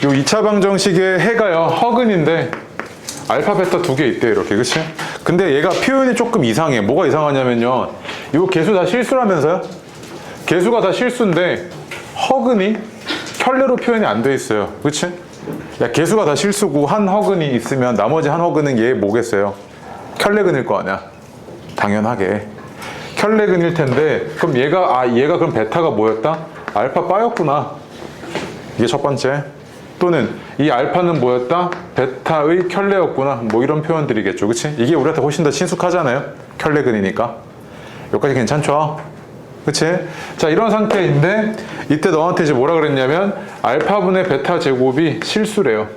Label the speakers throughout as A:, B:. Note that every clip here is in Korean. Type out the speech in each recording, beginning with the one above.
A: 요 2차 방정식의 해가요 허근인데 알파 베타 두 개 있대요 이렇게. 그치? 근데 얘가 표현이 조금 이상해. 뭐가 이상하냐면요, 요 개수 다 실수라면서요? 개수가 다 실수인데 허근이 켤레로 표현이 안 돼 있어요. 그치? 야, 개수가 다 실수고 한 허근이 있으면 나머지 한 허근은 얘 뭐겠어요? 켤레근일 거 아니야. 당연하게 켤레근일 텐데, 그럼 얘가 그럼 베타가 뭐였다? 알파 바였구나. 이게 첫 번째. 또는 이 알파는 뭐였다? 베타의 켤레였구나. 뭐 이런 표현들이겠죠. 그치? 이게 우리한테 훨씬 더 친숙하잖아요. 켤레근이니까. 여기까지 괜찮죠? 그치? 자, 이런 상태인데 이때 너한테 이제 뭐라 그랬냐면 알파분의 베타 제곱이 실수래요.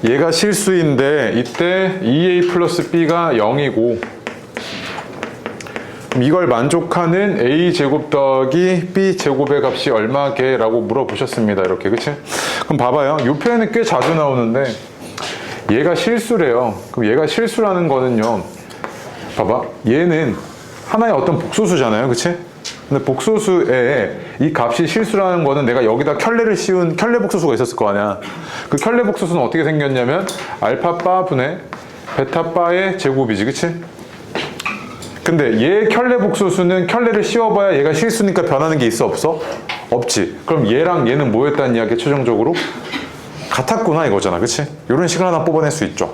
A: 얘가 실수인데 이때 2a 플러스 b가 0이고, 이걸 만족하는 a제곱 더하기 b제곱의 값이 얼마게? 라고 물어보셨습니다. 이렇게. 그치? 그럼 봐봐요. 이 표현이 꽤 자주 나오는데 얘가 실수래요. 그럼 얘가 실수라는 거는요, 봐봐, 얘는 하나의 어떤 복소수잖아요. 그치? 근데 복소수에 이 값이 실수라는 거는 내가 여기다 켤레를 씌운 켤레 복소수가 있었을 거 아니야. 그 켤레 복소수는 어떻게 생겼냐면 알파 바 분의 베타 바의 제곱이지. 그치? 근데 얘 켤레 복소수는 켤레를 씌워봐야 얘가 실수니까 변하는 게 있어 없어? 없지. 그럼 얘랑 얘는 뭐였다는 이야기? 최종적으로 같았구나 이거잖아. 그치? 이런 식을 하나 뽑아낼 수 있죠.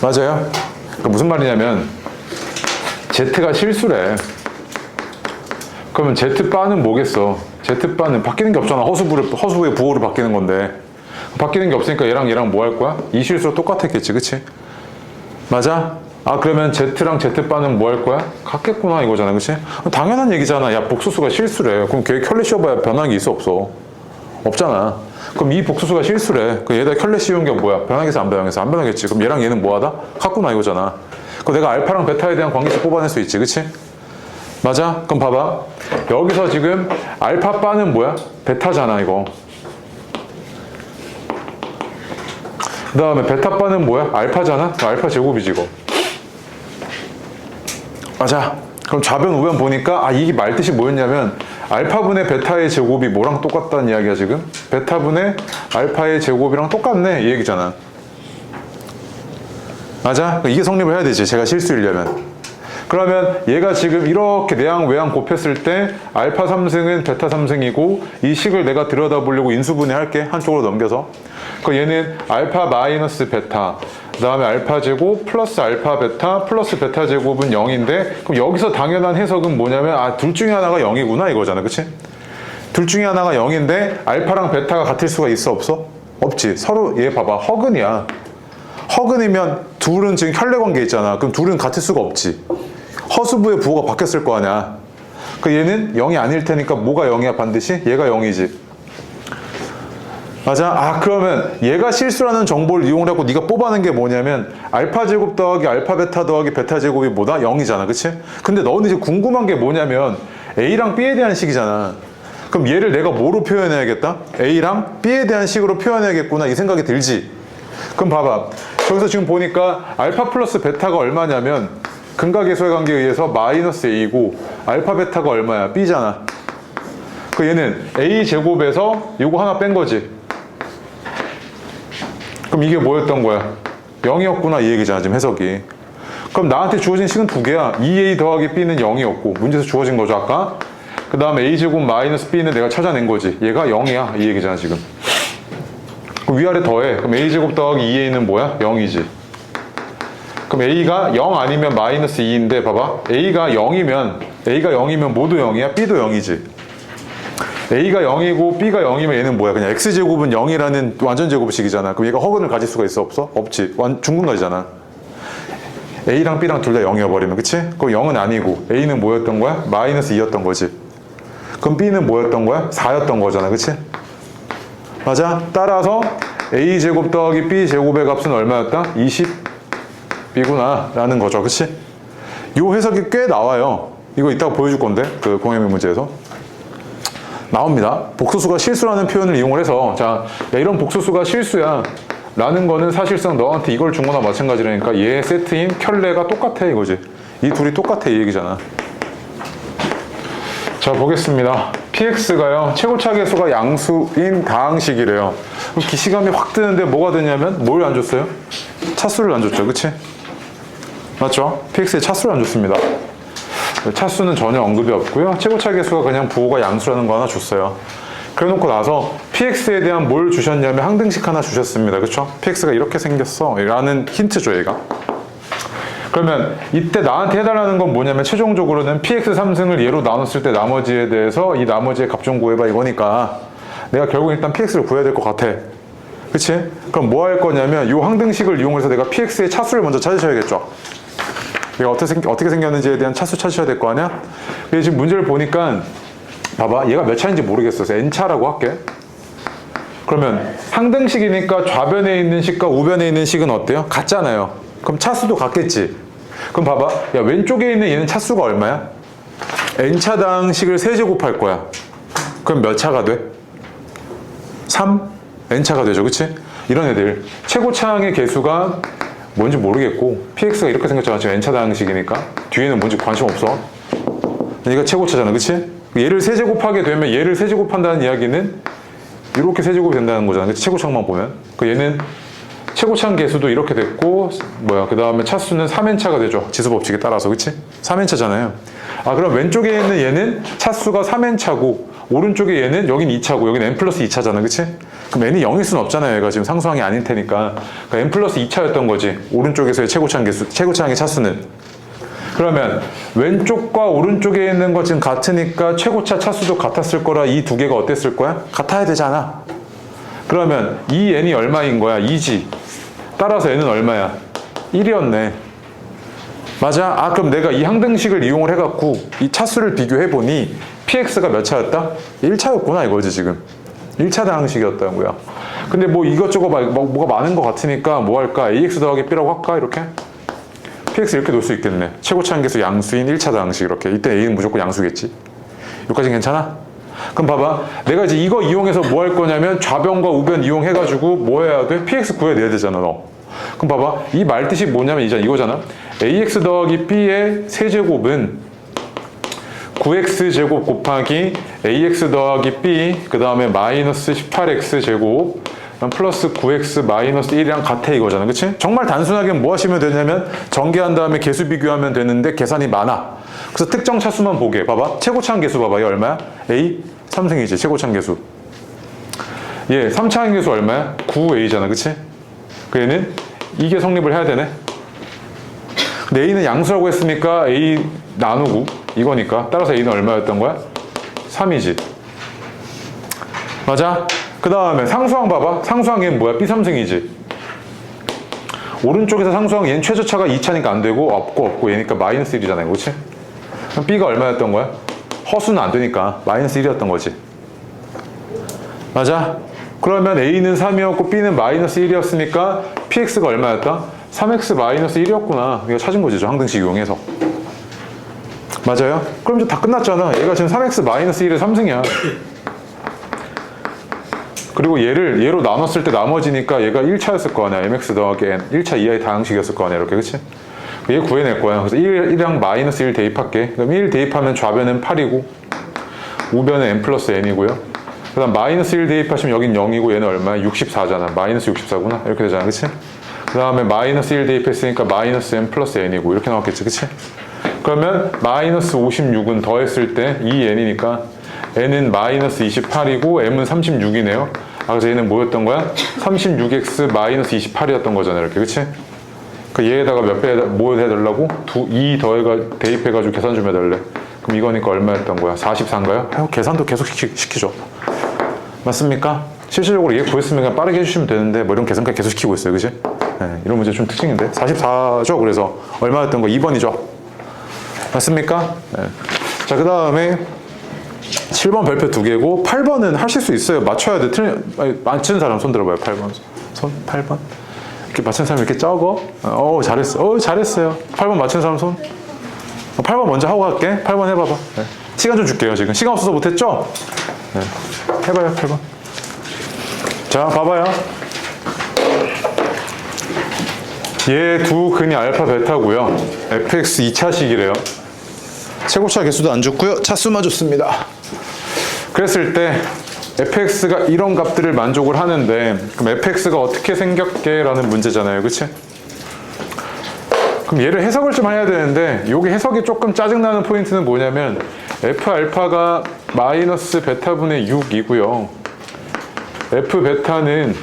A: 맞아요? 그러니까 무슨 말이냐면 Z가 실수래. 그러면 Z바는 뭐겠어? Z바는 바뀌는 게 없잖아. 허수의 부호로 바뀌는 건데 바뀌는 게 없으니까 얘랑 뭐 할 거야? 이 실수로 똑같았겠지. 그치? 맞아? 아, 그러면 Z랑 Z바는 뭐 할 거야? 같겠구나 이거잖아. 그치? 당연한 얘기잖아. 야, 복소수가 실수래. 그럼 걔 켤레 씌워봐야 변하는 게 있어 없어? 없잖아. 그럼 이 복소수가 실수래. 그럼 얘다 켤레 씌운 게 뭐야? 변하겠어 안 변하겠어? 안 변하겠지. 그럼 얘랑 얘는 뭐하다? 같구나 이거잖아. 그럼 내가 알파랑 베타에 대한 관계식 뽑아낼 수 있지. 그치? 맞아? 그럼 봐봐. 여기서 지금 알파 바는 뭐야? 베타잖아 이거. 그 다음에 베타 바는 뭐야? 알파잖아? 알파 제곱이지 이거. 맞아. 그럼 좌변 우변 보니까 이게 말뜻이 뭐였냐면 알파분의 베타의 제곱이 뭐랑 똑같다는 이야기야 지금? 베타분의 알파의 제곱이랑 똑같네 이 얘기잖아. 맞아? 이게 성립을 해야 되지 제가 실수이려면. 그러면 얘가 지금 이렇게 내항 외항 곱했을 때 알파 3승은 베타 3승이고 이 식을 내가 들여다보려고 인수분해 할게. 한쪽으로 넘겨서. 그럼 얘는 알파 마이너스 베타, 그 다음에 알파 제곱 플러스 알파 베타 플러스 베타 제곱은 0인데 그럼 여기서 당연한 해석은 뭐냐면 둘 중에 하나가 0이구나 이거잖아. 그치? 둘 중에 하나가 0인데 알파랑 베타가 같을 수가 있어 없어? 없지. 서로 얘 봐봐 허근이야. 허근이면 둘은 지금 켤레 관계 있잖아. 그럼 둘은 같을 수가 없지. 허수부의 부호가 바뀌었을 거 아니야. 그 얘는 0이 아닐 테니까 뭐가 0이야 반드시? 얘가 0이지. 맞아? 그러면 얘가 실수라는 정보를 이용하고 네가 뽑아낸 게 뭐냐면 알파 제곱 더하기 알파 베타 더하기 베타 제곱이 뭐다? 0이잖아. 그치? 근데 너는 이제 궁금한 게 뭐냐면 A랑 B에 대한 식이잖아. 그럼 얘를 내가 뭐로 표현해야겠다? A랑 B에 대한 식으로 표현해야겠구나 이 생각이 들지. 그럼 봐봐. 저기서 지금 보니까 알파 플러스 베타가 얼마냐면 근각계수의 관계에 의해서 마이너스 A고 알파 베타가 얼마야? B잖아. 그 얘는 A 제곱에서 요거 하나 뺀 거지. 그럼 이게 뭐였던 거야? 0이었구나 이 얘기잖아 지금 해석이. 그럼 나한테 주어진 식은 두 개야. 2A 더하기 B는 0이었고 문제에서 주어진 거죠 아까. 그 다음에 A제곱 마이너스 B는 내가 찾아낸 거지. 얘가 0이야 이 얘기잖아 지금. 그럼 위아래 더해. 그럼 A제곱 더하기 2A는 뭐야? 0이지. 그럼 A가 0 아니면 마이너스 2인데 봐봐. A가 0이면 모두 0이야? B도 0이지. A가 0이고 B가 0이면 얘는 뭐야? 그냥 X제곱은 0이라는 완전 제곱식이잖아. 그럼 얘가 허근을 가질 수가 있어 없어? 없지. 중근가지잖아. A랑 B랑 둘 다 0이어버리면 그치? 그럼 0은 아니고 A는 뭐였던 거야? 마이너스 2였던 거지. 그럼 B는 뭐였던 거야? 4였던 거잖아. 그치? 맞아? 따라서 A제곱 더하기 B제곱의 값은 얼마였다? 20B구나 라는 거죠. 그치? 요 해석이 꽤 나와요. 이거 이따가 보여줄 건데 그 공해명 문제에서 나옵니다. 복소수가 실수라는 표현을 이용을 해서 야, 이런 복소수가 실수야 라는 거는 사실상 너한테 이걸 준 거나 마찬가지라니까 얘 세트인 켤레가 똑같아 이거지. 이 둘이 똑같아 이 얘기잖아. 자 보겠습니다. px가요 최고차 계수가 양수인 다항식이래요. 그럼 기시감이 확 뜨는데 뭐가 되냐면 뭘 안 줬어요? 차수를 안 줬죠, 그치? 맞죠? px의 차수를 안 줬습니다. 차수는 전혀 언급이 없고요. 최고차 계수가 그냥 부호가 양수라는 거 하나 줬어요. 그래놓고 나서 px에 대한 뭘 주셨냐면 항등식 하나 주셨습니다. 그쵸? px가 이렇게 생겼어 라는 힌트죠, 얘가. 그러면 이때 나한테 해달라는 건 뭐냐면 최종적으로는 px 3승을 얘로 나눴을 때 나머지에 대해서 이 나머지의 값 좀 구해봐 이거니까 내가 결국 일단 px를 구해야 될 것 같아. 그치? 그럼 뭐 할 거냐면 이 항등식을 이용해서 내가 px의 차수를 먼저 찾으셔야겠죠. 얘가 어떻게 생겼는지에 대한 차수 찾으셔야 될 거 아니야? 근데 지금 문제를 보니까 봐봐, 얘가 몇 차인지 모르겠어. 그래서 n차라고 할게. 그러면 항등식이니까 좌변에 있는 식과 우변에 있는 식은 어때요? 같잖아요. 그럼 차수도 같겠지. 그럼 봐봐, 야 왼쪽에 있는 얘는 차수가 얼마야? n차당식을 세제곱할 거야. 그럼 몇 차가 돼? 3? n차가 되죠, 그치? 이런 애들 최고차항의 개수가 뭔지 모르겠고 px가 이렇게 생겼잖아. 지금 n차당식이니까 뒤에는 뭔지 관심 없어. 얘가 최고차잖아, 그치? 얘를 세제곱하게 되면 얘를 세제곱한다는 이야기는 이렇게 세제곱이 된다는 거잖아, 그치? 최고차항만 보면. 그 얘는 최고차항 개수도 이렇게 됐고 그 다음에 차수는 3n차가 되죠, 지수법칙에 따라서. 그치? 3n차잖아요. 아, 그럼 왼쪽에 있는 얘는 차수가 3n차고 오른쪽에 얘는 여긴 2차고 여긴 n 플러스 2차잖아, 그치? 그럼 n이 0일 수는 없잖아요. 얘가 지금 상수항이 아닐 테니까. 그러니까 n 플러스 2차였던 거지, 오른쪽에서의 최고차항 개수, 최고차항의 차수는. 그러면 왼쪽과 오른쪽에 있는 거 지금 같으니까 최고차 차수도 같았을 거라 이 두 개가 어땠을 거야? 같아야 되잖아. 그러면 이 n이 얼마인 거야? 2지. 따라서 n은 얼마야? 1이었네. 맞아? 아, 그럼 내가 이 항등식을 이용을 해갖고 이 차수를 비교해보니 px가 몇 차였다? 1차였구나 이거지 지금. 1차 다항식이었다는 거야. 근데 뭐 이것저것 뭐가 많은 것 같으니까 뭐 할까? ax 더하기 b라고 할까? 이렇게? px 이렇게 놓을 수 있겠네. 최고차항 계수 양수인 1차 다항식 이렇게. 이때 a는 무조건 양수겠지. 여기까지는 괜찮아? 그럼 봐봐, 내가 이제 이거 이용해서 뭐 할 거냐면 좌변과 우변 이용해가지고 뭐 해야 돼? px 구해내야 되잖아, 너. 그럼 봐봐, 이 말뜻이 뭐냐면 이거잖아. ax 더하기 b의 세제곱은 9x제곱 곱하기 ax 더하기 b 그 다음에 마이너스 18x제곱 플러스 9x 마이너스 1이랑 같아 이거잖아, 그치? 정말 단순하게 뭐 하시면 되냐면 전개한 다음에 개수 비교하면 되는데 계산이 많아. 그래서 특정 차수만 보게. 봐봐, 최고차항 개수 봐봐. 얘 얼마야? a 3승이지, 최고차항 개수. 얘 3차항 개수 얼마야? 9a잖아, 그치? 그 얘는 이게 성립을 해야 되네. 근데 a는 양수라고 했으니까 a 나누고 이거니까 따라서 a는 얼마였던 거야? 3이지. 맞아? 그 다음에 상수항 봐봐. 상수항 얘는 뭐야? b3승이지. 오른쪽에서 상수항 얘는 최저차가 2차니까 안 되고 없고 얘니까 마이너스 1이잖아요, 그치? 그럼 b가 얼마였던 거야? 허수는 안 되니까 마이너스 1이었던 거지. 맞아? 그러면 a는 3이었고 b는 마이너스 1이었으니까 px가 얼마였다? 3x 마이너스 1이었구나. 이거 찾은 거지, 저 항등식 이용해서. 맞아요? 그럼 이제 다 끝났잖아. 얘가 지금 3x 마이너스 1의 3승이야. 그리고 얘로 나눴을 때 나머지니까 얘가 1차였을 거 아니야. mx 더하기 n. 1차 이하의 다항식이었을 거 아니야. 이렇게, 그치? 얘 구해낼 거야. 그래서 1이랑 마이너스 1 대입할게. 그럼 1 대입하면 좌변은 8이고 우변은 n 플러스 n이고요. 그 다음 마이너스 1 대입하시면 여긴 0이고 얘는 얼마야? 64잖아. 마이너스 64구나. 이렇게 되잖아, 그치? 그 다음에 마이너스 1 대입했으니까 마이너스 n 플러스 n이고 이렇게 나왔겠지, 그치? 그러면 마이너스 56은 더했을 때 2n이니까 n은 마이너스 28이고 m은 36이네요. 아, 그래서 얘는 뭐였던 거야? 36x 마이너스 28이었던 거잖아, 이렇게, 그치? 그 얘에다가 뭐 해달라고? 2 대입해가지고 계산 좀 해달래. 그럼 이거니까 얼마였던 거야? 44인가요? 계산도 계속 시키죠. 맞습니까? 실질적으로 얘 구했으면 그냥 빠르게 해주시면 되는데 뭐 이런 계산까지 계속 시키고 있어요, 그치? 네, 이런 문제 좀 특징인데. 44죠. 그래서 얼마였던 거? 2번이죠. 맞습니까? 네. 자, 그 다음에 7번 별표 2개고 8번은 하실 수 있어요. 맞춰야 돼. 맞추는 사람 손 들어봐요. 8번. 8번. 이렇게 맞춘 사람 이렇게 적어. 잘했어. 잘했어요. 8번 맞춘 사람 손. 8번 먼저 하고 갈게. 8번 해봐봐. 네. 시간 좀 줄게요. 지금 시간 없어서 못했죠? 네. 해봐요. 8번. 자, 봐봐요. 얘 두 근이 알파 베타고요. fx 2차식이래요. 최고차 개수도 안 줬고요. 차수만 줬습니다. 그랬을 때 fx가 이런 값들을 만족을 하는데 그럼 fx가 어떻게 생겼게? 라는 문제잖아요. 그치? 그럼 얘를 해석을 좀 해야 되는데 여기 해석이 조금 짜증나는 포인트는 뭐냐면 f알파가 마이너스 베타분의 6이고요. f베타는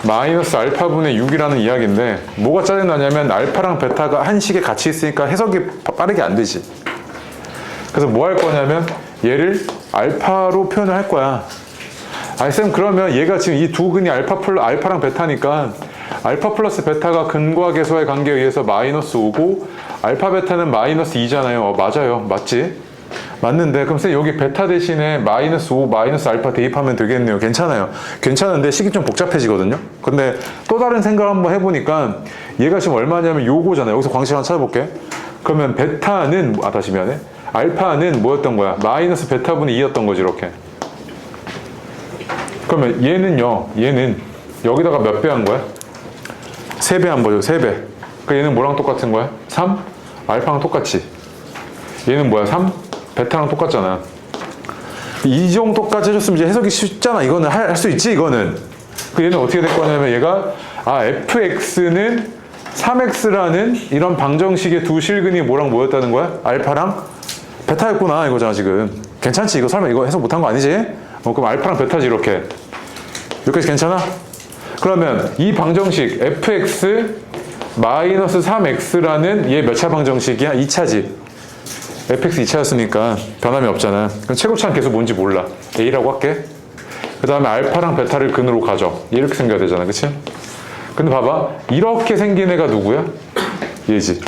A: 마이너스 알파분의 6이라는 이야기인데 뭐가 짜증나냐면 알파랑 베타가 한 식에 같이 있으니까 해석이 빠르게 안 되지. 그래서 뭐 할 거냐면 얘를 알파로 표현을 할 거야. 아니 쌤 그러면 얘가 지금 이 두 근이 알파랑 베타니까 알파 플러스 베타가 근과 계수와의 관계에 의해서 마이너스 5고 알파 베타는 마이너스 2잖아요. 맞아요. 맞지? 맞는데 그럼 쌤 여기 베타 대신에 마이너스 5 마이너스 알파 대입하면 되겠네요. 괜찮아요. 괜찮은데 식이 좀 복잡해지거든요. 근데 또 다른 생각을 한번 해보니까 얘가 지금 얼마냐면 요거잖아요. 여기서 광식 하나 찾아볼게. 그러면 베타는 다시 미안해. 알파는 뭐였던 거야? 마이너스 베타분의 2였던 거지 이렇게. 그러면 얘는요. 얘는 여기다가 몇 배 한 거야? 3배 한 거죠. 3배. 그러니까 얘는 뭐랑 똑같은 거야? 3? 알파랑 똑같지. 얘는 뭐야? 3? 베타랑 똑같잖아. 이 정도까지 해줬으면 이제 해석이 쉽잖아. 이거는 할 수 있지 이거는. 그 얘는 어떻게 될 거냐면 얘가 fx는 3x라는 이런 방정식의 두 실근이 뭐랑 뭐였다는 거야? 알파랑 베타였구나 이거잖아 지금. 괜찮지? 이거 설마 이거 해석 못한 거 아니지? 그럼 알파랑 베타지 이렇게. 여기까지 괜찮아? 그러면 이 방정식 fx 마이너스 3x라는 얘 몇 차 방정식이야? 2차지. fx 2차였으니까 변함이 없잖아. 그럼 최고차는 계속 뭔지 몰라. a라고 할게. 그 다음에 알파랑 베타를 근으로 가져. 이렇게 생겨야 되잖아. 그치? 근데 봐봐. 이렇게 생긴 애가 누구야? 얘지.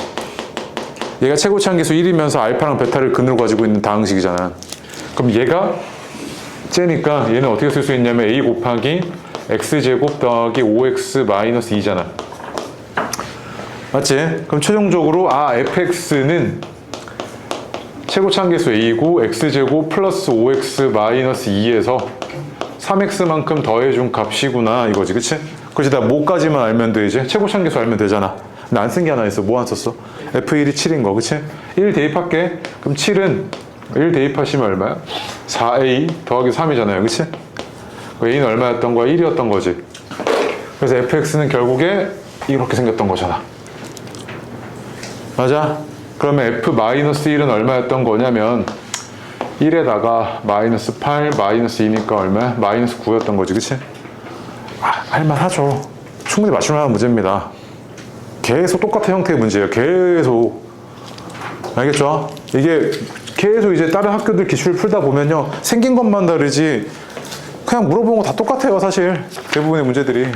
A: 얘가 최고차항 계수 1이면서 알파랑 베타를 근으로 가지고 있는 다항식이잖아. 그럼 얘가 째니까 얘는 어떻게 쓸 수 있냐면 a 곱하기 x제곱 더하기 5x 마이너스 2잖아. 맞지? 그럼 최종적으로 fx는 최고차항 계수 a고 x제곱 플러스 5x 마이너스 2에서 3x만큼 더해준 값이구나 이거지. 그치? 그치? 나 뭐까지만 알면 돼 이제? 최고차항 계수 알면 되잖아. 근데 안 쓴 게 하나 있어. 뭐 안 썼어? f1이 7인 거. 그치? 1 대입할게. 그럼 7은 1 대입하시면 얼마야? 4a 더하기 3이잖아요. 그치? a는 얼마였던 거야? 1이었던 거지. 그래서 fx는 결국에 이렇게 생겼던 거잖아. 맞아? 그러면 f-1은 얼마였던 거냐면 1에다가 마이너스 8, 마이너스 2니까 얼마야? 마이너스 9였던 거지. 그치? 할만하죠. 충분히 맞출만한 문제입니다. 계속 똑같은 형태의 문제예요. 계속. 알겠죠? 이게 계속 이제 다른 학교들 기출 풀다 보면요. 생긴 것만 다르지 그냥 물어보는 거 다 똑같아요. 사실 대부분의 문제들이.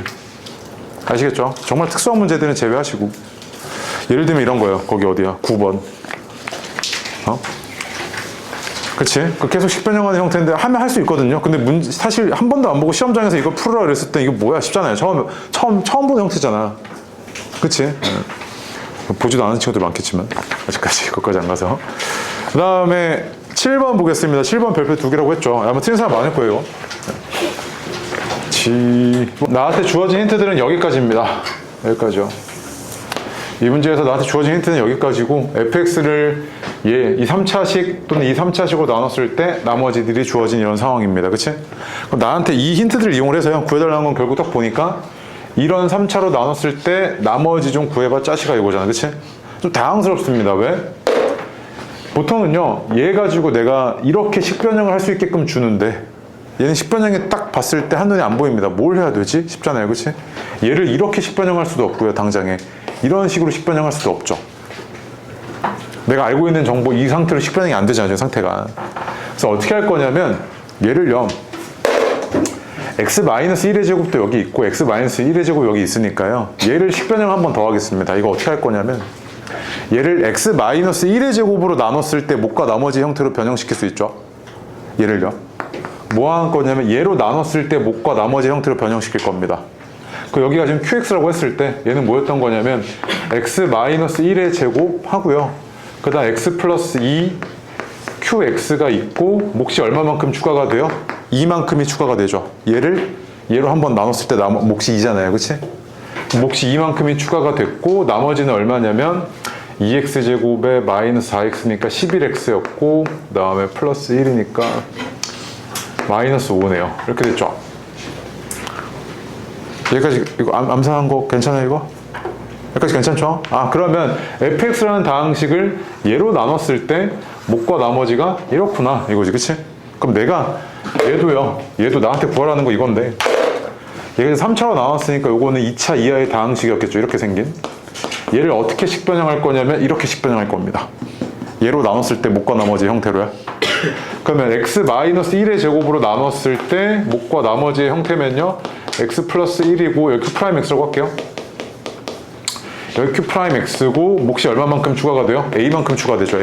A: 아시겠죠? 정말 특수한 문제들은 제외하시고. 예를 들면 이런 거예요. 거기 어디야? 9번. 그치? 계속 식변형하는 형태인데 하면 할 수 있거든요. 근데 사실 한 번도 안 보고 시험장에서 이거 풀으라 그랬을 때 이거 뭐야? 쉽잖아요. 처음 보는 형태잖아. 그치? 보지도 않은 친구들 많겠지만 아직까지 거기까지 안 가서. 그 다음에 7번 보겠습니다. 7번 별표 2개라고 했죠. 아마 틀린 사람 많을 거예요. 나한테 주어진 힌트들은 여기까지입니다. 여기까지요. 이 문제에서 나한테 주어진 힌트는 여기까지고 fx를 이 3차식 또는 이 3차식으로 나눴을 때 나머지들이 주어진 이런 상황입니다. 그치? 그럼 나한테 이 힌트들을 이용을 해서요. 구해달라는 건 결국 딱 보니까 이런 3차로 나눴을 때 나머지 좀 구해봐 짜시가 이거잖아. 그치? 좀 당황스럽습니다. 왜? 보통은요. 얘 가지고 내가 이렇게 식변형을 할 수 있게끔 주는데 얘는 식변형이 딱 봤을 때 한눈에 안 보입니다. 뭘 해야 되지? 쉽잖아요. 그치? 얘를 이렇게 식변형할 수도 없고요. 당장에. 이런 식으로 식변형할 수도 없죠. 내가 알고 있는 정보 이 상태로 식변형이 안 되잖아요. 지금 상태가. 그래서 어떻게 할 거냐면 얘를요. x-1의 제곱도 여기 있고 x-1의 제곱 여기 있으니까요. 얘를 식변형 한 번 더 하겠습니다. 이거 어떻게 할 거냐면 얘를 x-1의 제곱으로 나눴을 때 못과 나머지 형태로 변형시킬 수 있죠. 얘를요. 뭐 할 거냐면 얘로 나눴을 때 못과 나머지 형태로 변형시킬 겁니다. 그 여기가 지금 qx라고 했을 때 얘는 뭐였던 거냐면 x-1의 제곱 하고요. 그 다음 x 플러스 2 qx가 있고 몫이 얼마만큼 추가가 돼요? 2만큼이 추가가 되죠. 얘로 한번 나눴을 때 몫이 2잖아요. 그치? 몫이 2만큼이 추가가 됐고 나머지는 얼마냐면 2x제곱에 마이너스 4x니까 11x였고 그 다음에 플러스 1이니까 마이너스 5네요. 이렇게 됐죠. 여기까지 이거 암산한 거 괜찮아요 이거? 여기까지 괜찮죠? 그러면 fx라는 다항식을 얘로 나눴을 때 목과 나머지가 이렇구나 이거지, 그치? 그럼 내가 얘도 나한테 구하라는 거 이건데 얘가 3차로 나눴으니까 요거는 2차 이하의 다항식이었겠죠. 이렇게 생긴 얘를 어떻게 식변형할 거냐면 이렇게 식변형할 겁니다. 얘로 나눴을 때 목과 나머지 형태로요. 그러면 x-1의 제곱으로 나눴을 때 목과 나머지의 형태면요 x 플러스 1이고 여기 q 프라임 x라고 할게요. 여기 q 프라임 x고 몫이 얼마만큼 추가가 돼요? a만큼 추가되죠.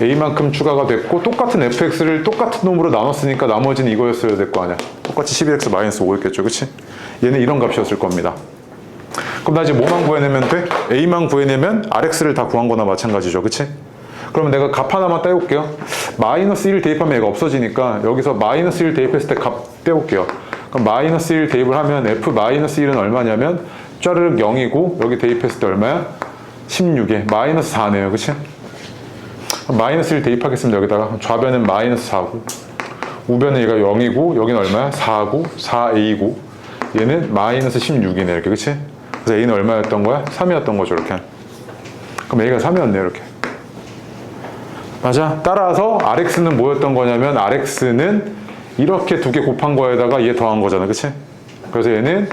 A: a만큼 추가가 됐고 똑같은 fx를 똑같은 놈으로 나눴으니까 나머지는 이거였어야 될 거 아니야. 똑같이 11x 마이너스 5였겠죠. 그치? 얘는 이런 값이었을 겁니다. 그럼 나 이제 뭐만 구해내면 돼? a만 구해내면 rx를 다 구한 거나 마찬가지죠. 그치? 그러면 내가 값 하나만 떼올게요. 마이너스 1 대입하면 얘가 없어지니까 여기서 마이너스 1 대입했을 때 값 떼올게요. 그럼 마이너스 1 대입을 하면 f 마이너스 1은 얼마냐면 짜르륵 0이고 여기 대입했을 때 얼마야? 16에 마이너스 4네요. 그치? 마이너스 1 대입하겠습니다. 여기다가 좌변은 마이너스 4고 우변은 얘가 0이고 여기는 얼마야? 4고 4a고 얘는 마이너스 16이네. 이렇게 그치? 그래서 a는 얼마였던 거야? 3이었던 거죠. 이렇게. 그럼 a가 3이었네요. 이렇게. 맞아? 따라서 rx는 뭐였던 거냐면 rx는 이렇게 두 개 곱한 거에다가 얘 더한 거잖아. 그치? 그래서 얘는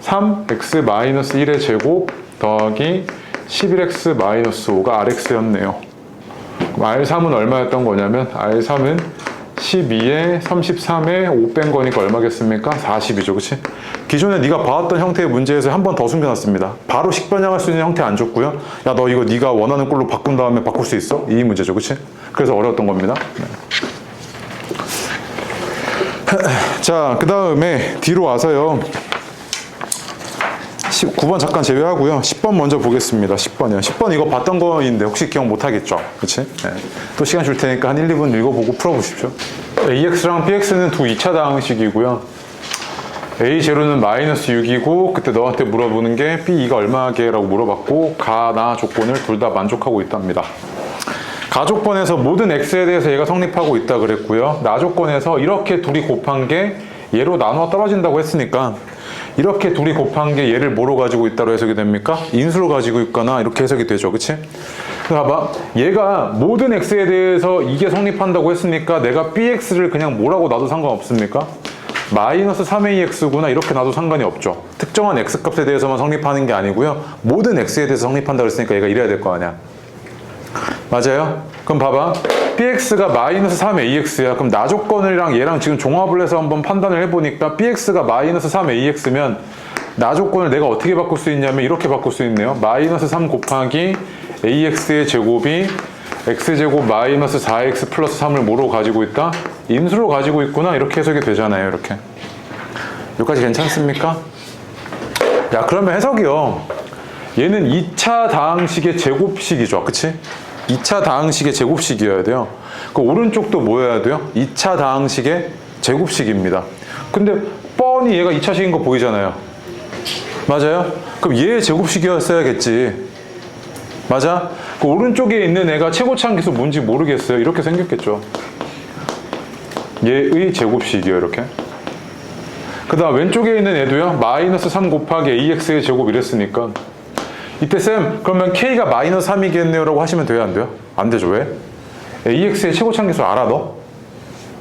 A: 3x-1의 제곱 더하기 11x-5가 rx였네요. 그럼 R3은 얼마였던 거냐면 R3은 12에 33에 5 뺀 거니까 얼마겠습니까? 40이죠. 그치? 기존에 네가 봐왔던 형태의 문제에서 한 번 더 숨겨놨습니다. 바로 식변형할 수 있는 형태 안 줬고요. 야, 너 이거 네가 원하는 꼴로 바꾼 다음에 바꿀 수 있어? 이 문제죠. 그치? 그래서 어려웠던 겁니다. 네. 자, 그 다음에 뒤로 와서요. 9번 잠깐 제외하고요. 10번 먼저 보겠습니다. 10번이요. 10번 이거 봤던 거인데 혹시 기억 못 하겠죠? 그치? 네. 또 시간 줄 테니까 한 1, 2분 읽어보고 풀어보십시오. AX랑 BX는 두 2차 다항식이고요. A0는 마이너스 6이고 그때 너한테 물어보는 게 B2가 얼마게? 라고 물어봤고 가, 나 조건을 둘 다 만족하고 있답니다. 가 조건에서 모든 X에 대해서 얘가 성립하고 있다 그랬고요. 나 조건에서 이렇게 둘이 곱한 게 얘로 나눠 떨어진다고 했으니까 이렇게 둘이 곱한 게 얘를 뭐로 가지고 있다고 해석이 됩니까? 인수로 가지고 있거나 이렇게 해석이 되죠. 그치? 봐봐. 얘가 모든 x에 대해서 이게 성립한다고 했으니까 내가 bx를 그냥 뭐라고 놔도 상관없습니까? 마이너스 3ax구나 이렇게 놔도 상관이 없죠. 특정한 x값에 대해서만 성립하는 게 아니고요. 모든 x에 대해서 성립한다고 했으니까 얘가 이래야 될 거 아니야. 맞아요? 그럼 봐봐. bx가 마이너스 3ax야. 그럼 나 조건이랑 얘랑 지금 종합을 해서 한번 판단을 해보니까 bx가 마이너스 3ax면 나 조건을 내가 어떻게 바꿀 수 있냐면 이렇게 바꿀 수 있네요. 마이너스 3 곱하기 ax의 제곱이 x제곱 마이너스 4x 플러스 3을 뭐로 가지고 있다? 인수로 가지고 있구나. 이렇게 해석이 되잖아요. 이렇게. 여기까지 괜찮습니까? 야, 그러면 해석이요. 얘는 2차 다항식의 제곱식이죠. 그치? 2차 다항식의 제곱식이어야 돼요. 그 오른쪽도 뭐여야 돼요? 2차 다항식의 제곱식입니다. 근데 뻔히 얘가 2차식인 거 보이잖아요. 맞아요? 그럼 얘의 제곱식이었어야겠지. 맞아? 그 오른쪽에 있는 애가 최고차항계수 뭔지 모르겠어요. 이렇게 생겼겠죠. 얘의 제곱식이에요. 이렇게. 그 다음 왼쪽에 있는 애도요. 마이너스 3 곱하기 ax의 제곱 이랬으니까 이때 쌤 그러면 k가 마이너스 3이겠네요 라고 하시면 돼요? 안 돼요? 안 되죠. 왜? ax의 최고차항계수 알아 너?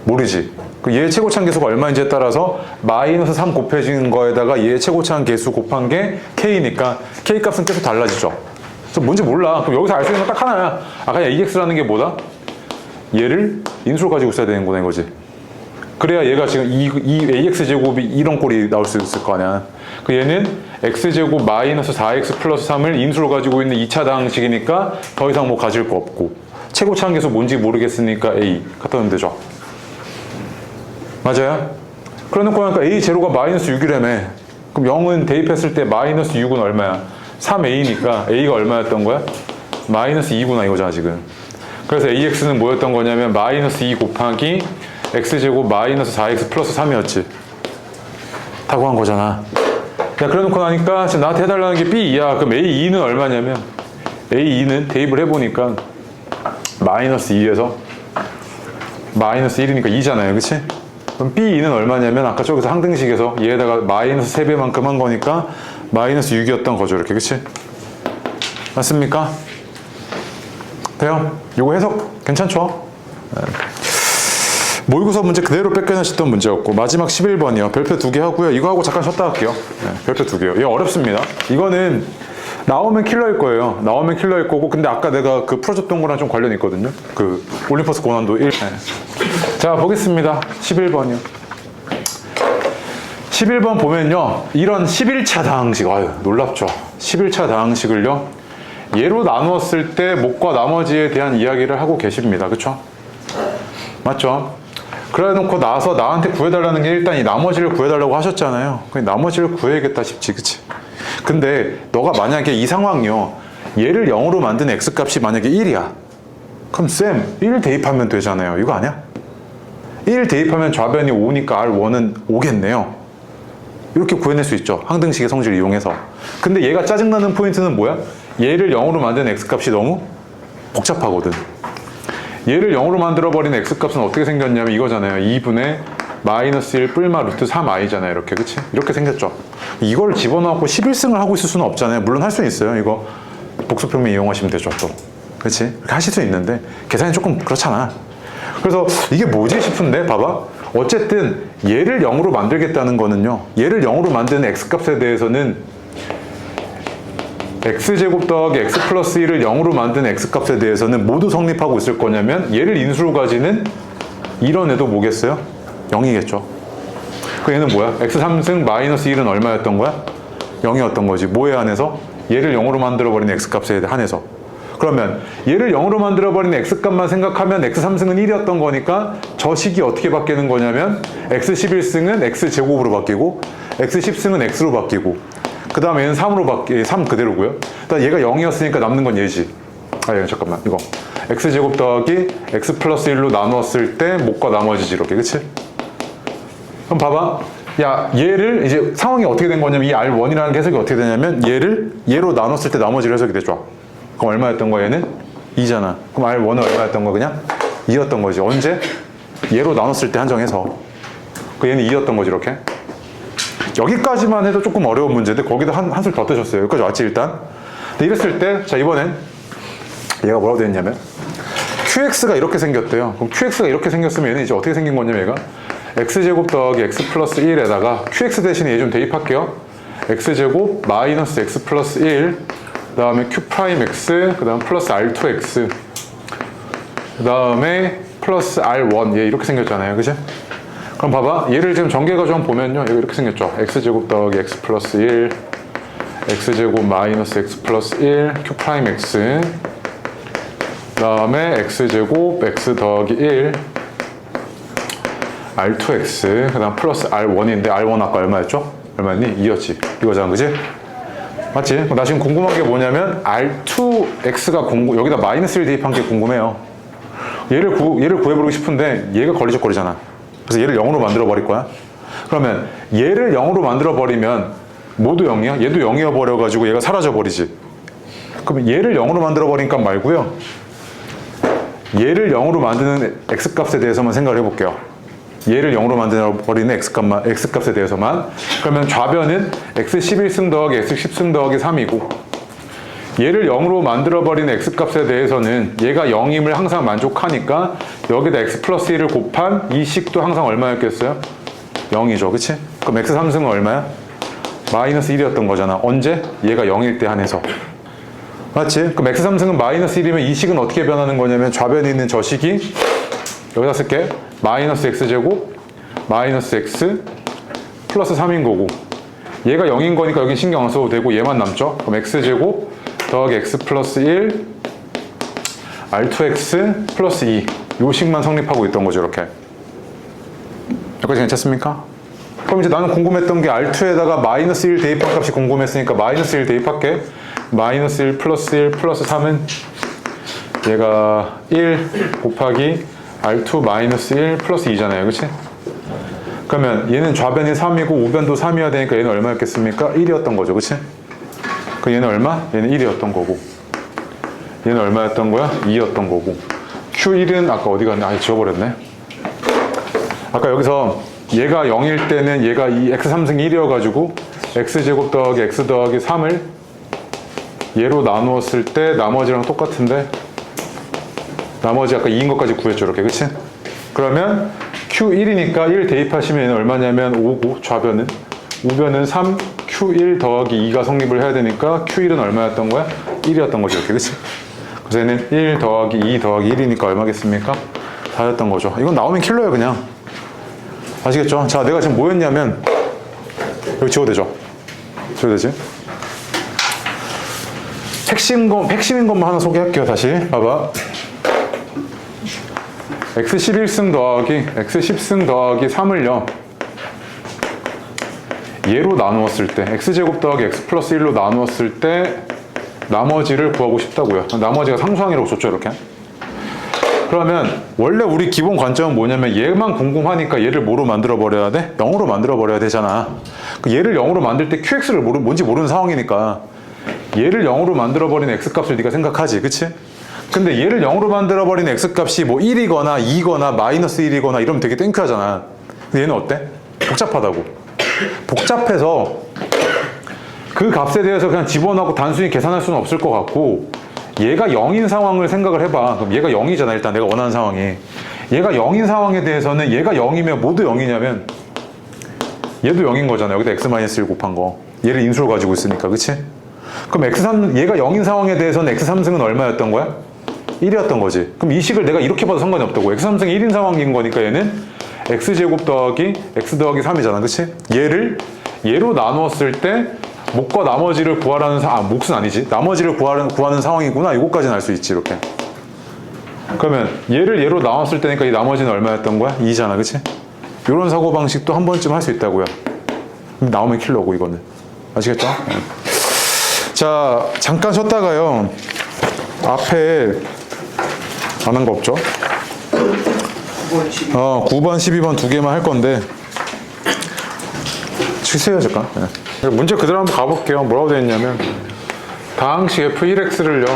A: 모르지. 얘의 최고차항계수가 얼마인지에 따라서 마이너스 3 곱해진 거에다가 얘의 최고차항계수 곱한 게 k니까 k 값은 계속 달라지죠. 그래서 뭔지 몰라. 그럼 여기서 알 수 있는 건 딱 하나야. 그냥 ax라는 게 뭐다? 얘를 인수로 가지고 있어야 되는구나 이거지. 그래야 얘가 지금 이 ax제곱이 이런 꼴이 나올 수 있을 거 아니야. 그 얘는 x제곱 마이너스 4x 플러스 3을 인수로 가지고 있는 2차 다항식이니까 더 이상 뭐 가질 거 없고 최고차항계수 뭔지 모르겠으니까 a 갖다 놓으면 되죠. 맞아요? 그러놓고 하니까 a 제로가 마이너스 6이라며. 그럼 0은 대입했을 때 마이너스 6은 얼마야? 3a니까 a가 얼마였던 거야? 마이너스 2구나 이거잖아 지금. 그래서 ax는 뭐였던 거냐면 마이너스 2 곱하기 x제곱 마이너스 4x 플러스 3이었지. 다 구한 거잖아. 야, 그래놓고 나니까 지금 나한테 해달라는 게 b2야. 그럼 a2는 얼마냐면 A2는 대입을 해보니까 마이너스 2에서 마이너스 1이니까 2잖아요. 그치? 그럼 B2는 얼마냐면 아까 저기서 항등식에서 얘에다가 마이너스 3배만큼 한 거니까 마이너스 6이었던 거죠. 이렇게. 그치? 맞습니까? 돼요? 요거 해석 괜찮죠? 모의고사 문제 그대로 뺏겨내셨던 문제였고 마지막 11번이요. 별표 2개 하고요. 이거 하고 잠깐 쉬었다 할게요. 별표 2개요. 이거 어렵습니다. 이거는 나오면 킬러일 거예요. 나오면 킬러일 거고 근데 아까 내가 그 풀어줬던 거랑 좀 관련이 있거든요. 그 올림퍼스 고난도 1. 자 보겠습니다. 11번이요. 11번 보면요. 이런 11차 다항식, 아유 놀랍죠. 11차 다항식을요. 얘로 나누었을 때 목과 나머지에 대한 이야기를 하고 계십니다. 그쵸? 맞죠? 그래 놓고 나서 나한테 구해달라는 게 일단 이 나머지를 구해달라고 하셨잖아요. 그럼 나머지를 구해야겠다 싶지, 그치? 근데 너가 만약에 이 상황이요. 얘를 0으로 만든 x값이 만약에 1이야. 그럼 쌤, 1 대입하면 되잖아요. 이거 아니야? 1 대입하면 좌변이 5니까 R1은 5겠네요. 이렇게 구해낼 수 있죠. 항등식의 성질을 이용해서. 근데 얘가 짜증나는 포인트는 뭐야? 얘를 0으로 만든 x값이 너무 복잡하거든. 얘를 0으로 만들어버린 x값은 어떻게 생겼냐면 이거잖아요. 2분의 마이너스 1 뿔마 루트 3i잖아요. 이렇게. 그치? 이렇게 생겼죠. 이걸 집어넣고 11승을 하고 있을 수는 없잖아요. 물론 할 수는 있어요. 이거 복수평면 이용하시면 되죠. 또. 그치? 이렇게 하실 수 있는데 계산이 조금 그렇잖아. 그래서 이게 뭐지 싶은데 봐봐. 어쨌든 얘를 0으로 만들겠다는 거는요. 얘를 0으로 만드는 x값에 대해서는 x제곱 더하기 x 플러스 1을 0으로 만든 x값에 대해서는 모두 성립하고 있을 거냐면 얘를 인수로 가지는 이런 애도 뭐겠어요? 0이겠죠. 그 얘는 뭐야? x3승 마이너스 1은 얼마였던 거야? 0이었던 거지. 뭐에 한해서? 얘를 0으로 만들어버린 x값에 한해서. 그러면 얘를 0으로 만들어버린 x값만 생각하면 x3승은 1이었던 거니까 저 식이 어떻게 바뀌는 거냐면 x11승은 x제곱으로 바뀌고 x10승은 x로 바뀌고 그 다음에 얘는 3으로 3 그대로고요. 일단 얘가 0이었으니까 남는 건 얘지. 잠깐만 이거 x제곱 더하기 x 플러스 1로 나누었을 때 목과 나머지지 이렇게. 그치? 그럼 봐봐. 야 얘를 이제 상황이 어떻게 된 거냐면 이 R1이라는 게 해석이 어떻게 되냐면 얘로 나눴을 때 나머지를 해석이 되죠. 그럼 얼마였던 거야 얘는? 2잖아. 그럼 R1은 얼마였던 거 그냥? 2였던 거지. 언제? 얘로 나눴을 때 한정해서. 그 얘는 2였던 거지 이렇게. 여기까지만 해도 조금 어려운 문제인데 거기다 한술 더 뜨셨어요. 여기까지 왔지 일단. 근데 이랬을 때 자 이번엔 얘가 뭐라고 되었냐면 QX가 이렇게 생겼대요. 그럼 QX가 이렇게 생겼으면 얘는 이제 어떻게 생긴 거냐면 얘가 X제곱 더하기 X 플러스 1에다가 QX 대신에 얘 좀 대입할게요. X제곱 마이너스 X 플러스 1 그 다음에 Q 프라임 X 그 다음 플러스 R2X 그 다음에 플러스 R1 얘 이렇게 생겼잖아요. 그치? 그럼 봐봐. 얘를 지금 전개과정 보면요. 여기 이렇게 생겼죠. X제곱 더하기 X 플러스 1 X제곱 마이너스 X 플러스 1 Q 프라임 X 그 다음에 X제곱 X 더하기 1 R2X 그 다음 플러스 R1인데 R1 아까 얼마였죠? 얼마였니? 2였지. 이거잖아. 그지? 맞지? 나 지금 궁금한 게 뭐냐면 R2X가 여기다 마이너스 1 대입한 게 궁금해요. 얘를 구해보고 싶은데 얘가 걸리적거리잖아. 그래서 얘를 0으로 만들어 버릴 거야. 그러면 얘를 0으로 만들어 버리면 모두 0이야? 얘도 0이어 버려 가지고 얘가 사라져 버리지. 그럼 얘를 0으로 만들어 버린 값 말고요. 얘를 0으로 만드는 x값에 대해서만 생각을 해볼게요. 얘를 0으로 만들어 버리는 x값에 대해서만. 그러면 좌변은 x11승 더하기 x10승 더하기 3이고 얘를 0으로 만들어버린 x값에 대해서는 얘가 0임을 항상 만족하니까 여기다 x 플러스 1을 곱한 이 식도 항상 얼마였겠어요? 0이죠. 그치? 그럼 x3승은 얼마야? 마이너스 1이었던 거잖아. 언제? 얘가 0일 때 한해서. 맞지? 그럼 x3승은 마이너스 1이면 이 식은 어떻게 변하는 거냐면 좌변에 있는 저 식이 여기다 쓸게. 마이너스 x제곱 마이너스 x 플러스 3인 거고 얘가 0인 거니까 여긴 신경 안 써도 되고 얘만 남죠? 그럼 x제곱 더하기 x 플러스 1 R2x 플러스 2 요 식만 성립하고 있던 거죠. 이렇게. 여기까지 괜찮습니까? 그럼 이제 나는 궁금했던 게 R2에다가 마이너스 1 대입한 값이 궁금했으니까 마이너스 1 대입할게. 마이너스 1 플러스 1 플러스 3은 얘가 1 곱하기 R2 마이너스 1 플러스 2잖아요. 그치? 그러면 얘는 좌변이 3이고 우변도 3이어야 되니까 얘는 얼마였겠습니까? 1이었던 거죠. 그치? 그 얘는 얼마? 얘는 1이었던 거고. 얘는 얼마였던 거야? 2였던 거고. Q1은 아까 어디 갔냐? 아, 지워버렸네. 아까 여기서 얘가 0일 때는 얘가 이 x3승이 1이어가지고 x제곱 더하기 x 더하기 3을 얘로 나누었을 때 나머지랑 똑같은데 나머지 아까 2인 것까지 구했죠. 이렇게. 그치? 그러면 Q1이니까 1 대입하시면 얘는 얼마냐면 5고 좌변은 우변은 3 Q1 더하기 2가 성립을 해야 되니까 Q1은 얼마였던 거야? 1이었던 거죠. 이렇게. 그치? 그래서 얘는 1 더하기 2 더하기 1이니까 얼마겠습니까? 4였던 거죠. 이건 나오면 킬러예요. 그냥. 아시겠죠? 자, 내가 지금 뭐였냐면 여기 지워도 되죠? 지워도 되지? 핵심인 것만 하나 소개할게요. 다시 봐봐. x11승 더하기 x10승 더하기 3을요 얘로 나누었을 때 x제곱 더하기 x 플러스 1로 나누었을 때 나머지를 구하고 싶다고요. 나머지가 상수항이라고 줬죠. 이렇게. 그러면 원래 우리 기본 관점은 뭐냐면 얘만 궁금하니까 얘를 뭐로 만들어 버려야 돼? 0으로 만들어 버려야 되잖아. 얘를 0으로 만들 때 qx를 뭔지 모르는 상황이니까 얘를 0으로 만들어 버리는 x값을 네가 생각하지. 그치? 근데 얘를 0으로 만들어 버리는 x값이 뭐 1이거나 2거나 마이너스 1이거나 이러면 되게 땡큐하잖아. 근데 얘는 어때? 복잡하다고. 복잡해서 그 값에 대해서 그냥 집어넣고 단순히 계산할 수는 없을 것 같고 얘가 0인 상황을 생각을 해봐. 그럼 얘가 0이잖아. 일단 내가 원하는 상황이. 얘가 0인 상황에 대해서는 얘가 0이면 모두 0이냐면 얘도 0인 거잖아. 여기다 x-1 곱한 거. 얘를 인수로 가지고 있으니까. 그치? 그럼 얘가 0인 상황에 대해서는 x3승은 얼마였던 거야? 1이었던 거지. 그럼 이 식을 내가 이렇게 봐도 상관이 없다고. x3승이 1인 상황인 거니까 얘는 x제곱 더하기 x 더하기 3이잖아. 그치? 얘로 나누었을 때 목과 나머지를 구하라는 몫은 아니지. 나머지를 구하는 상황이구나. 이거까지는 알 수 있지. 이렇게. 그러면 얘로 나눴을 때니까 이 나머지는 얼마였던 거야? 2잖아. 그치? 이런 사고방식도 한 번쯤 할 수 있다고요. 나오면 킬러고 이거는. 아시겠죠? 자, 잠깐 쉬었다가요. 앞에 안 한 거 없죠? 9번, 12번 두 개만 할 건데 쉬세요 잠깐. 네. 문제 그대로 한번 가볼게요. 뭐라고 되어 있냐면 다항식 f1x를요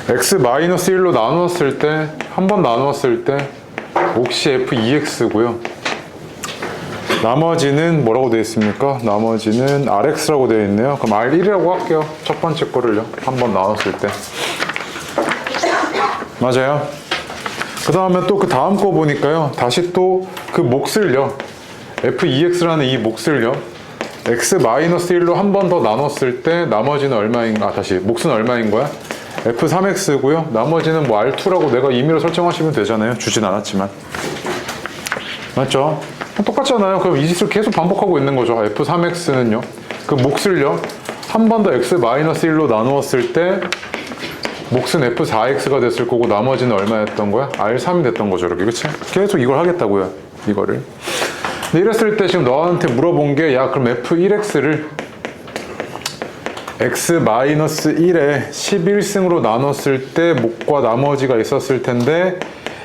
A: x-1로 나누었을 때 한 번 나누었을 때 몫이 f2x고요 나머지는 뭐라고 되어 있습니까? 나머지는 rx라고 되어 있네요. 그럼 r1이라고 할게요. 첫 번째 거를요 한 번 나눴을 때. 맞아요. 그 다음에 또 그 다음 거 보니까요 다시 또 그 몫을요 f2x라는 이 몫을요 x-1로 한 번 더 나눴을 때 나머지는 얼마인가? 다시 몫은 얼마인 거야? f3x고요 나머지는 뭐 r2라고 내가 임의로 설정하시면 되잖아요. 주진 않았지만. 맞죠? 똑같잖아요. 그럼 이 짓을 계속 반복하고 있는 거죠. f3x는요 그 몫을요 한 번 더 x-1로 나누었을 때 몫은 f4x가 됐을 거고 나머지는 얼마였던 거야? r3이 됐던 거죠. 이렇게. 그치? 계속 이걸 하겠다고요. 이거를. 근데 이랬을 때 지금 너한테 물어본 게 야 그럼 f1x를 x-1에 11승으로 나눴을 때 몫과 나머지가 있었을 텐데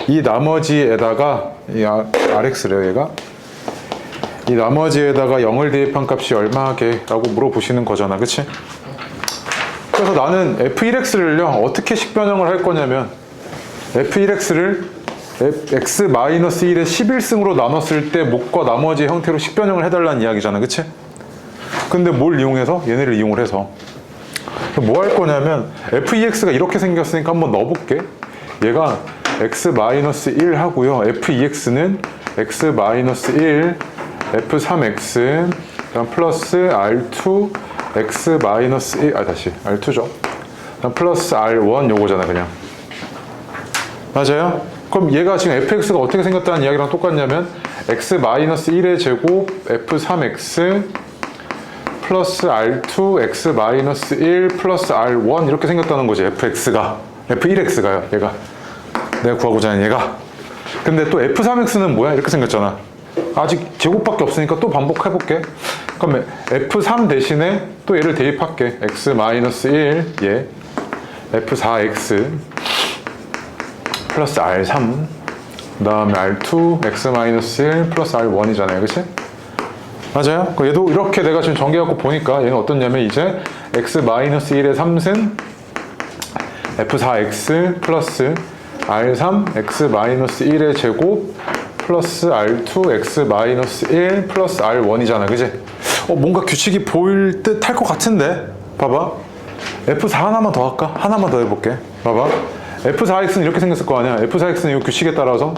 A: 이 나머지에다가 이 rx래요 얘가 이 나머지에다가 0을 대입한 값이 얼마게? 라고 물어보시는 거잖아. 그치? 그래서 나는 f1x를요 어떻게 식변형을 할 거냐면 f1x를 x-1에 11승으로 나눴을 때 몫과 나머지 형태로 식변형을 해달라는 이야기잖아. 그치? 근데 뭘 이용해서? 얘네를 이용을 해서 뭐 할 거냐면 f2x가 이렇게 생겼으니까 한번 넣어볼게. 얘가 x-1 하고요 f2x는 x-1 f3x 그다음 플러스 r2 x-1 다시 r2죠. 그다음 플러스 r1 요거잖아 그냥. 맞아요? 그럼 얘가 지금 fx가 어떻게 생겼다는 이야기랑 똑같냐면 x-1의 제곱 f3x 플러스 r2 x-1 플러스 r1 이렇게 생겼다는 거지. f1x가요 얘가 내가 구하고자 하는 얘가. 근데 또 f3x는 뭐야? 이렇게 생겼잖아. 아직 제곱밖에 없으니까 또 반복해볼게. 그럼 f3 대신에 또 얘를 대입할게. x-1 얘 f4x 플러스 r3 그 다음에 r2 x-1 플러스 r1이잖아요. 그치? 맞아요? 얘도 이렇게 내가 지금 전개해갖고 보니까 얘는 어떻냐면 이제 x-1의 3승 F4x 플러스 R3 x 마이너스 1의 제곱 플러스 R2 x 마이너스 1 플러스 R1이잖아, 그지? 뭔가 규칙이 보일 듯 할 것 같은데? 봐봐. F4 하나만 더 할까? 하나만 더 해볼게. 봐봐. F4x는 이렇게 생겼을 거 아니야. F4x는 이 규칙에 따라서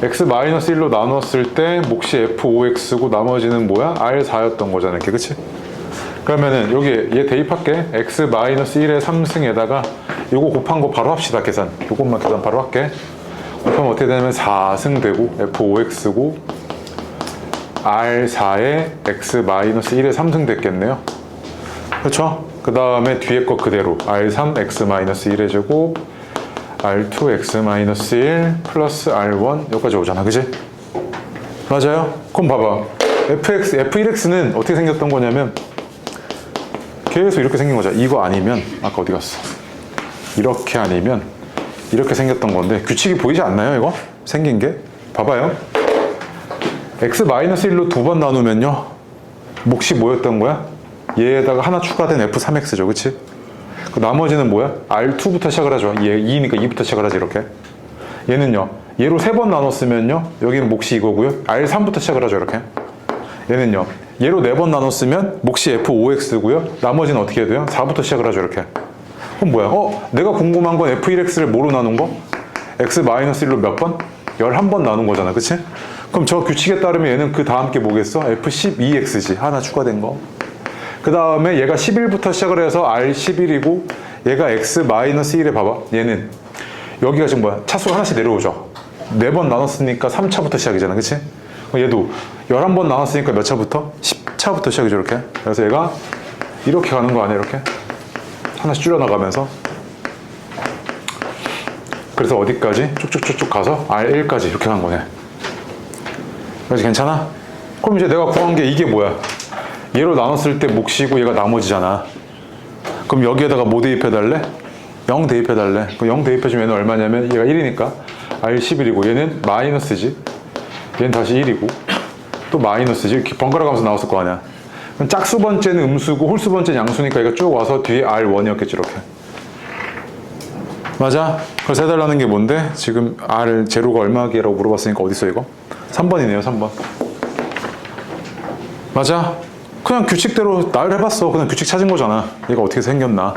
A: x 마이너스 1로 나눴을 때 몫이 F5x고 나머지는 뭐야? R4였던 거잖아, 이렇게, 그치? 그러면은 여기 얘 대입할게. x 마이너스 1의 3승에다가 요거 곱한 거 바로 합시다, 계산. 요것만 계산 바로 할게. 곱하면 어떻게 되냐면 4승 되고 F5x고 R4에 x 마이너스 1의 3승 됐겠네요. 그렇죠? 그 다음에 뒤에 거 그대로 R3 x 마이너스 1의 제곱 R2 x 마이너스 1 플러스 R1 여기까지 오잖아, 그지? 맞아요? 그럼 봐봐. F1x는 어떻게 생겼던 거냐면 계속 이렇게 생긴 거잖아. 이거 아니면 아까 어디 갔어? 이렇게 아니면 이렇게 생겼던 건데 규칙이 보이지 않나요, 이거? 생긴 게? 봐봐요. x 마이너스 1로 두 번 나누면요 몫이 뭐였던 거야? 얘에다가 하나 추가된 F3x죠, 그치? 그 나머지는 뭐야? R2부터 시작을 하죠. 얘 2니까 2부터 시작을 하지, 이렇게. 얘는요, 얘로 세 번 나눴으면요, 여기는 몫이 이거고요. R3부터 시작을 하죠, 이렇게. 얘는요, 얘로 네 번 나눴으면 몫이 F5x고요. 나머지는 어떻게 해야 돼요? 4부터 시작을 하죠, 이렇게. 그럼 뭐야? 내가 궁금한 건 F1x를 뭐로 나눈 거? x-1로 몇 번? 11번 나눈 거잖아, 그치? 그럼 저 규칙에 따르면 얘는 그 다음 게 뭐겠어? F12x지. 하나 추가된 거. 그 다음에 얘가 11부터 시작을 해서 R11이고 얘가 x-1에 봐봐. 얘는 여기가 지금 뭐야? 차수가 하나씩 내려오죠. 4번 나눴으니까 3차부터 시작이잖아, 그치? 얘도 11번 나눴으니까 몇 차부터? 10차부터 시작이죠, 이렇게. 그래서 얘가 이렇게 가는 거 아니야, 이렇게? 하나씩 줄여나가면서. 그래서 어디까지? 쭉쭉쭉쭉 가서 R1까지 이렇게 간 거네. 그래서 괜찮아? 그럼 이제 내가 구한 게 이게 뭐야? 얘로 나눴을 때 몫이고 얘가 나머지잖아. 그럼 여기에다가 뭐 대입해달래? 0 대입해달래. 그럼 0 대입해주면 얘는 얼마냐면 얘가 1이니까 R11이고 얘는 마이너스지. 얘는 다시 1이고 또 마이너스지. 이렇게 번갈아 가면서 나왔을 거 아니야. 그럼 짝수 번째는 음수고 홀수 번째는 양수니까 얘가 쭉 와서 뒤에 R1이었겠지, 이렇게. 맞아? 그래서 해달라는 게 뭔데? 지금 R 제로가 얼마기라고 물어봤으니까 어딨어 이거? 3번이네요, 3번. 맞아? 그냥 규칙대로 날 해봤어. 그냥 규칙 찾은 거잖아. 얘가 어떻게 생겼나.